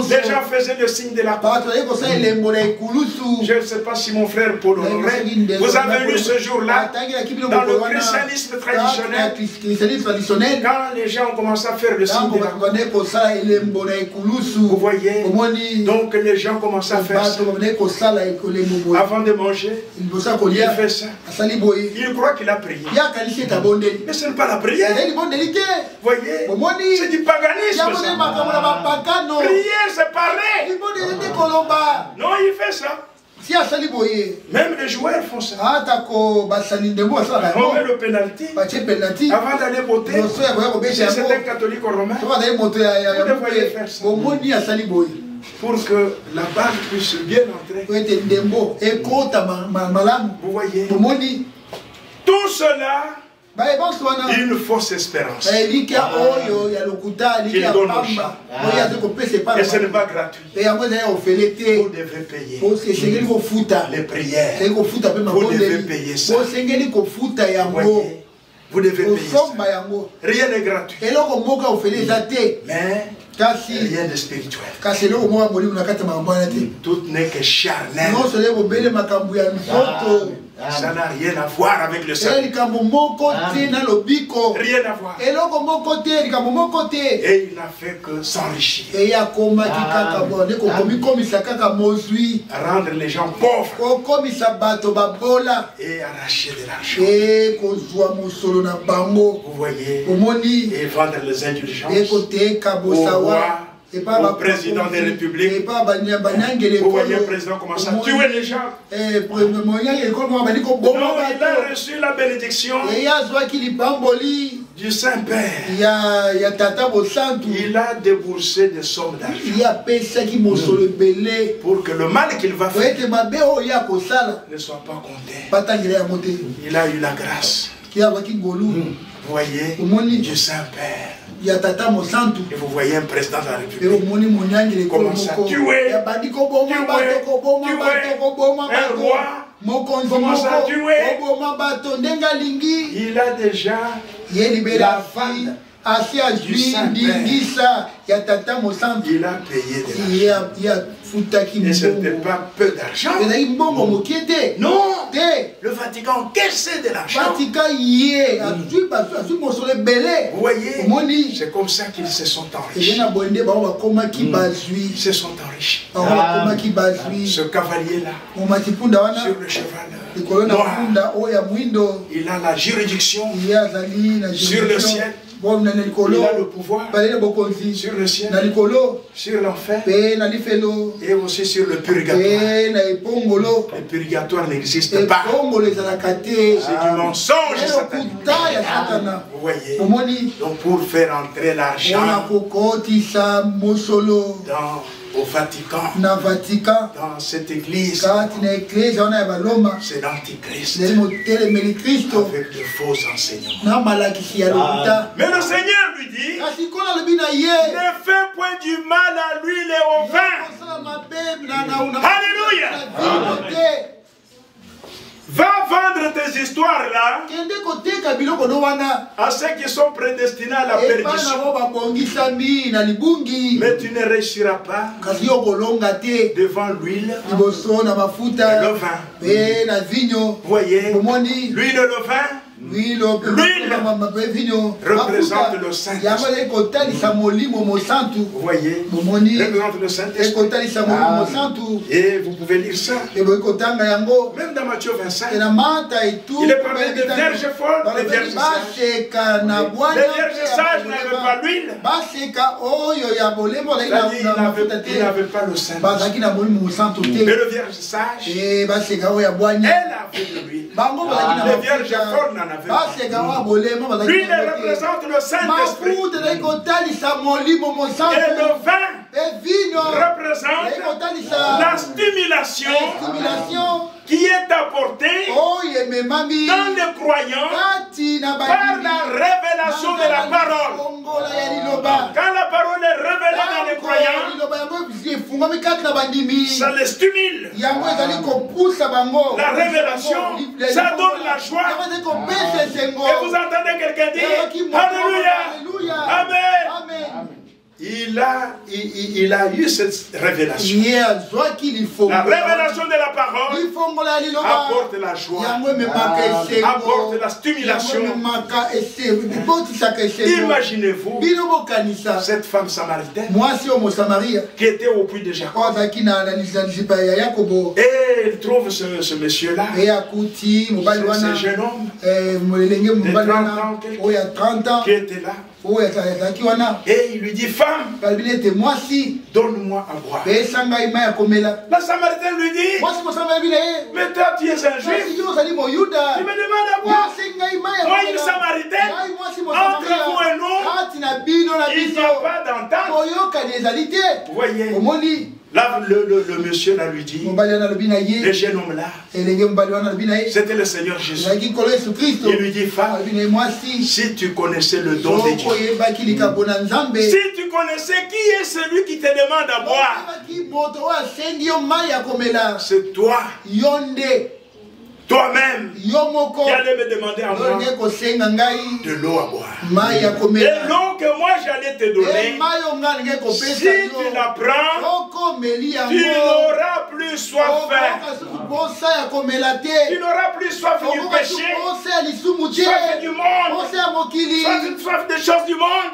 Les gens faisaient le signe de la croix. Je ne sais pas si mon frère Paul Honoré, vous avez lu ce jour-là, dans le christianisme traditionnel, quand les gens ont commencé à faire le signe de la croix. Vous voyez, donc les gens commencent à faire ça. Avant de manger, il fait ça. Il croit qu'il a prié. Mais ce n'est pas la prière. Vous voyez, c'est du paganisme. Prier, c'est parler. Non, il fait ça. Même les joueurs font ça. On met le penalty avant d'aller voter. Si c'est un catholique romain, vous devriez faire ça. Pour que la balle puisse bien entrer. Vous voyez, tout cela, une fausse espérance qu'il donne aux gens. Et ce n'est pas gratuit. Vous devez payer les prières. Vous devez payer ça. Vous devez payer ça. Rien n'est gratuit. Mais rien de spirituel. Tout n'est que charnel. Ça n'a rien à voir avec le salut. Rien à voir. Et il n'a fait que s'enrichir. Rendre les gens pauvres. Et arracher de l'argent. Vous voyez. Et vendre les indulgences au roi, au président des républiques. Vous voyez, le président commence à tuer les gens. Donc il a reçu la bénédiction du Saint-Père. Il a déboursé des sommes d'argent pour que le mal qu'il va faire ne soit pas compté. Il a eu la grâce. Vous voyez, du Saint-Père. Et vous voyez un président de la République commence à tuer un roi, commence à tuer. Il a déjà la femme du Saint-Père. Il a payé de l'argent. Et ce n'était pas peu d'argent. Non, le Vatican encaissait de l'argent. Vous voyez, c'est comme ça qu'ils se sont enrichis. Ils se sont enrichis. Ce cavalier-là, sur le cheval noir, il a la juridiction sur le ciel. Il a le pouvoir sur le ciel, sur l'enfer et aussi sur le purgatoire. Le purgatoire n'existe pas. C'est du mensonge satanique. Vous voyez, donc pour faire entrer l'argent au Vatican, dans cette église, c'est l'antichrist avec de faux enseignements. Mais le Seigneur lui dit, ne fais point du mal à l'huile et au vin. Alléluia. Va vendre tes histoires là à ceux qui sont prédestinés à la perdition. Mais tu ne réussiras pas devant l'huile et le vin. Vous voyez, l'huile et le vin. L'huile représente le Saint-Esprit. Vous voyez, représente le Saint-Esprit. Et vous pouvez lire ça. Même dans Matthieu 25, il est parlé de vierges folles, des vierges sages. Les vierges sages n'avaient pas l'huile. Il n'avait pas le Saint-Esprit. Mais le vierge sage, elle avait de l'huile. Les vierges folles n'en avaient pas. L'huile représente le Saint-Esprit. Et le vin représente la stimulation qui est apportée dans les croyants par la révélation de la parole. Quand la parole est révélée dans les croyants, ça les stimule. La révélation, ça donne la joie. Et vous entendez quelqu'un dire Alléluia, Amen. Il a eu cette révélation. La révélation de la parole apporte la joie, apporte la stimulation. Imaginez-vous cette femme samaritaine qui était au puits de Jacob. Et elle trouve ce monsieur-là, ce jeune homme de 30 ans qui était là. Et il lui dit, femme, donne-moi à boire. La Samaritaine lui dit, mais toi tu es un juif, tu me demandes à boire. Moi une Samaritaine, entre vous et nous, il n'y a pas d'entente. Vous voyez, là, le monsieur là lui dit, le jeune homme là, c'était le Seigneur Jésus. Il lui dit, femme, si tu connaissais le don de Dieu, si tu connaissais qui est celui qui te demande à boire, c'est toi. Toi-même qui allais me demander à moi de l'eau à boire. Et l'eau que moi j'allais te donner, si tu la prends, tu n'auras plus soif. Tu n'auras plus soif du péché, soif du monde, soif des choses du monde,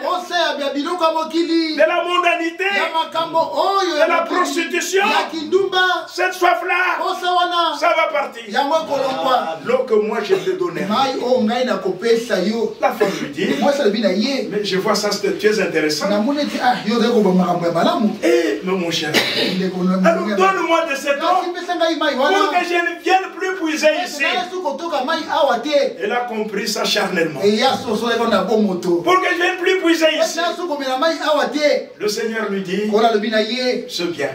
de la mondanité, de la prostitution. Cette soif-là, ça va partir. L'eau que moi je te donnais. La femme lui dit, mais je vois ça, c'est très intéressant. Et mon cher, alors donne-moi de cette eau pour que je ne vienne plus puiser ici. Elle a compris ça charnellement. Pour que je ne vienne plus puiser ici. Le Seigneur lui dit, c'est bien,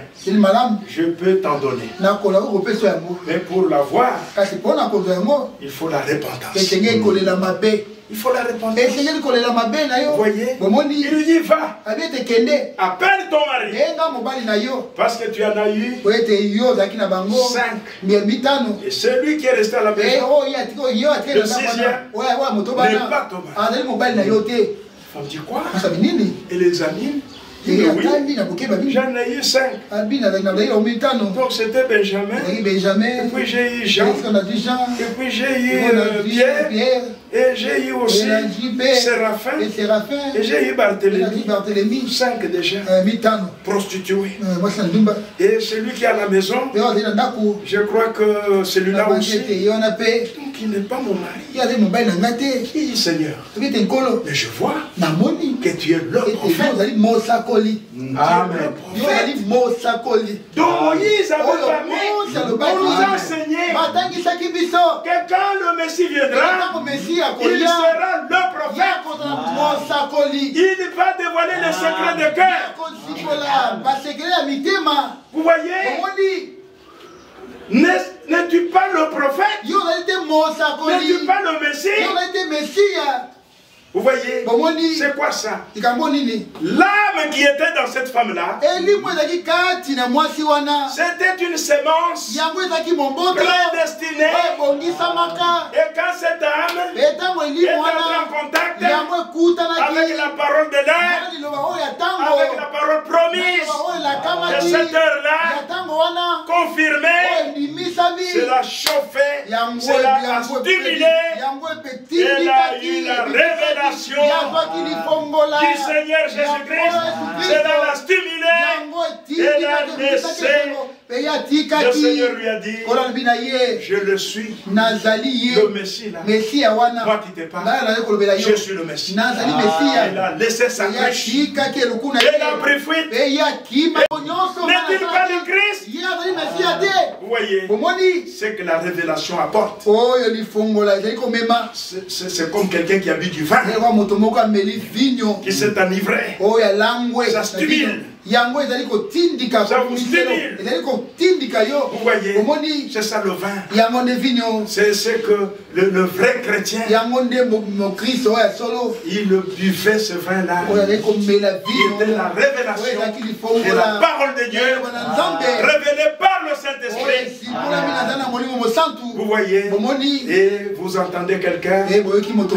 je peux t'en donner. Mais pour l'avoir, il faut la repentance. Il faut la repentance. Vous voyez, il lui dit, va, appelle ton mari. Parce que tu en as eu 5. Et celui qui est resté à la maison, le 6e, n'est pas ton mari. On dit quoi? Et les amis, oui, j'en ai eu 5. Donc c'était Benjamin. Et puis j'ai eu Jean. Et puis j'ai eu Pierre. Et j'ai eu aussi Séraphin. Et j'ai eu Barthélemy. 5 déjà. Prostituées. Et celui qui est à la maison, je crois que celui-là aussi, qui n'est pas mon mari. Il dit, Seigneur, mais je vois que tu es le prophète. Amen. Donc Moïse avait permis, on nous a enseigné que quand le Messie viendra, il sera le prophète. Il va dévoiler les secrets de cœur. Vous voyez, n'es-tu pas le prophète? N'es-tu pas le Messie? Vous voyez, c'est quoi ça? L'âme qui était dans cette femme-là, c'était une sémence prédestinée. Et quand cette âme est entrée en contact avec la parole de l'air, avec la parole promise, de cette heure-là, confirmée, c'est la chauffée, c'est la stimulée, elle a eu la révélation du Seigneur Jésus-Christ, c'est la stimulée, elle a laissé. Le Seigneur lui a dit, je le suis, le Messie là. Moi qui te parle, je suis le Messie. Il a laissé sa crèche. Il a pris fuite. N'est-il pas le Christ? Vous voyez, c'est que la révélation apporte. C'est comme quelqu'un qui a bu du vin, qui s'est enivré. Ça stimule. Ça vous stimule. Vous voyez, c'est ça le vin. C'est que le vrai chrétien, il buvait ce vin-là. Il était la révélation de la parole de Dieu, révélée par le Saint-Esprit. Vous voyez, et vous entendez quelqu'un.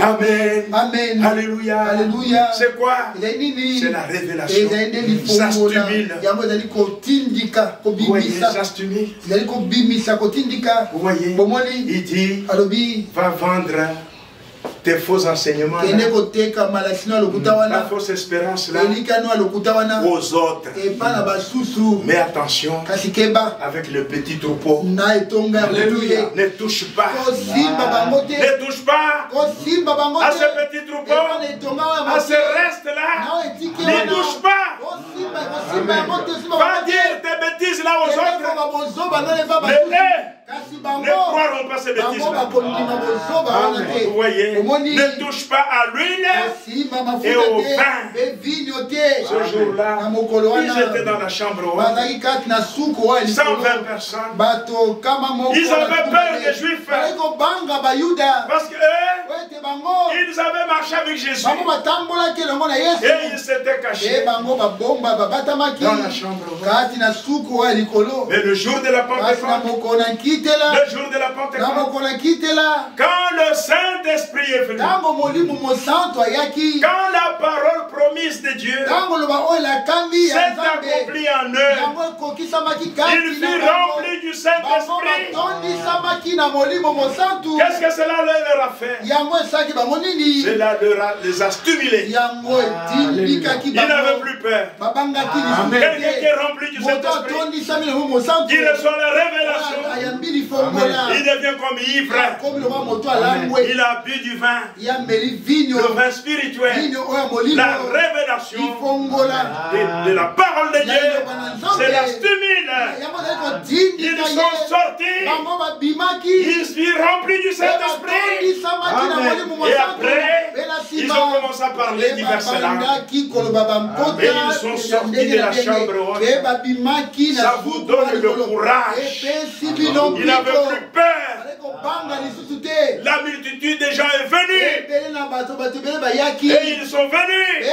Amen. Amen. Alléluia. Alléluia. C'est quoi? C'est la révélation. Ça stimule. Vous voyez, ça stimule. Vous voyez, il dit, va vendre tes faux enseignements, la fausse espérance là, aux autres. Mais attention, avec le petit troupeau, alléluia, ne touche pas, ne touche pas à ce petit troupeau, à ce reste là, ne touche pas. Va dire tes bêtises là aux autres, mais ne croiront pas ces bêtises-là. Vous voyez, ne touche pas à l'huile et au vin. Ce jour-là, ils étaient dans la chambre haute, 120 personnes. Ils avaient peur des Juifs parce qu'eux, ils avaient marché avec Jésus et ils s'étaient cachés dans la chambre haute. Mais le jour de la Pentecôte, le jour de la Pentecôte, quand le Saint-Esprit est venu, quand la parole promise de Dieu s'est accomplie en eux, ils furent remplis du Saint-Esprit. Qu'est-ce que cela leur a fait? Cela les a stimulés. Ils n'avaient plus peur. Quelqu'un qui est rempli du Saint-Esprit, qui reçoit la révélation, il devient comme ivre. Il a bu du vin, le vin spirituel, la révélation de la parole de Dieu. C'est la stimule. Ils sont sortis, ils furent remplis du Saint-Esprit. Et après, ils ont commencé à parler diverses langues. Et ils sont sortis de la chambre haute. Ça vous donne le courage. Il n'avait plus peur. La multitude des gens est venue. Et ils sont venus.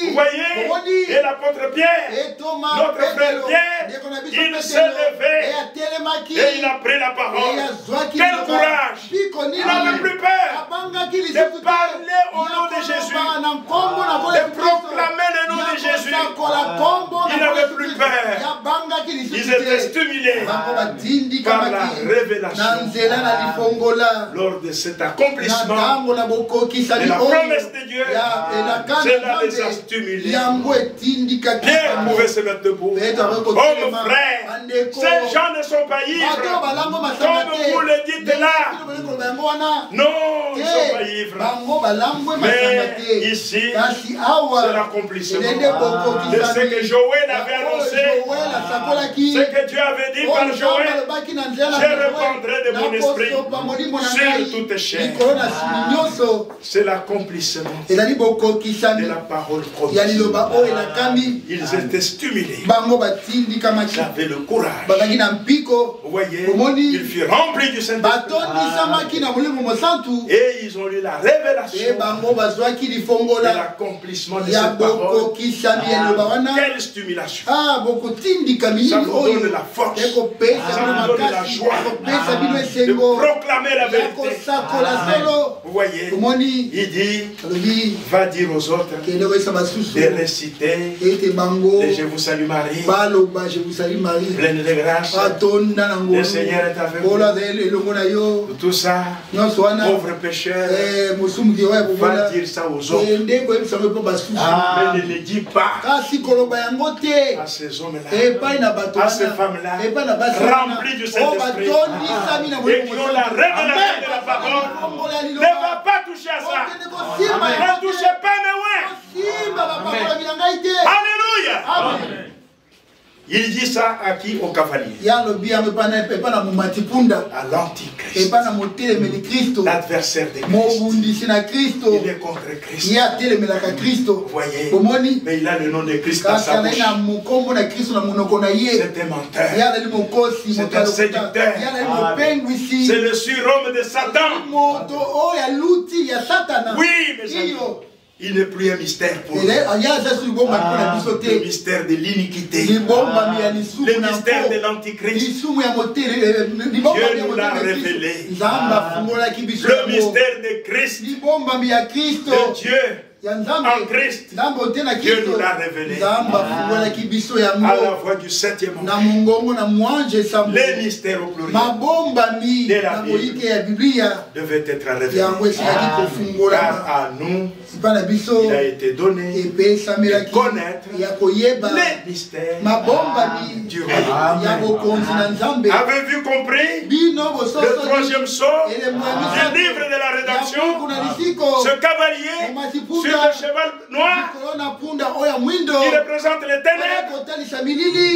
Vous voyez? Et l'apôtre Pierre, notre frère Pierre, il s'est levé et il a pris la parole. Quel courage! Il n'avait plus peur de parler au nom de Jésus, de proclamer le nom de Jésus. Il n'avait plus peur. Ils étaient stimulés par la révélation. Lors de cet accomplissement de la promesse de Dieu, cela les a stimulés. Pierre pouvait se mettre debout. Oh mon frère, ces gens ne sont pas ivres comme vous le dites là. Non, ils ne sont pas ivres. Mais ici, c'est l'accomplissement de ce que Joël avait annoncé Ce que Dieu avait dit par Joël, je répandrai de mon esprit sur toute chair. C'est l'accomplissement de la parole promise. Ils étaient stimulés. Ils avaient le courage. Vous voyez, ils furent remplis du Saint-Esprit. Et ils ont eu la révélation de l'accomplissement de cette parole. Quelle stimulation! Ça vous donne la force, ça vous donne la joie de proclamer la vérité. Vous voyez, il dit, va dire aux autres de réciter, de Je vous salue Marie, pleine de grâce, le Seigneur est avec vous. Tout ça, pauvre pécheur, va dire ça aux autres. Mais ne le dis pas à ces hommes-là, à ces femmes-là, remplis du Saint-Esprit, et qui ont la révélation de la parole. Ne va pas toucher à ça. Ne touchez pas mes ouins. Alléluia. Amen. Il dit ça à qui? Au cavalier. À l'antichrist. L'adversaire de Christ. Il est contre Christ. Vous voyez? Mais il a le nom de Christ dans sa bouche. C'est un menteur. C'est un séducteur. C'est le surhomme de Satan. Oui, mes amis. Il n'est plus un mystère pour nous. Le mystère de l'iniquité. Le mystère de l'antichrist. Dieu nous l'a révélé. Le mystère de Christ. De Dieu. En Christ, Dieu nous l'a révélé. À la voix du 7e ange, les mystères au pluriel de la Bible devaient être révélés. Car à nous, il a été donné de connaître les mystères du royaume. Avez-vous compris le troisième sceau du livre de la rédemption? Ce cavalier sur le cheval noir qui représente les ténèbres.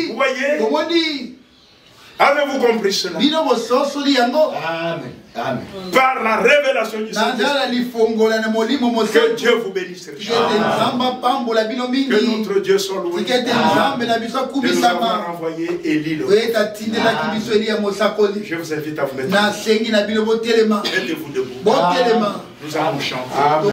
Vous voyez? Avez-vous compris cela? Amen. Amen. Par la révélation du Saint-Esprit. Que Dieu vous bénisse. Que notre Dieu soit loué. Que nous avons envoyé Élie. Je vous invite à vous mettre. Mettez-vous debout. Nous allons chanter.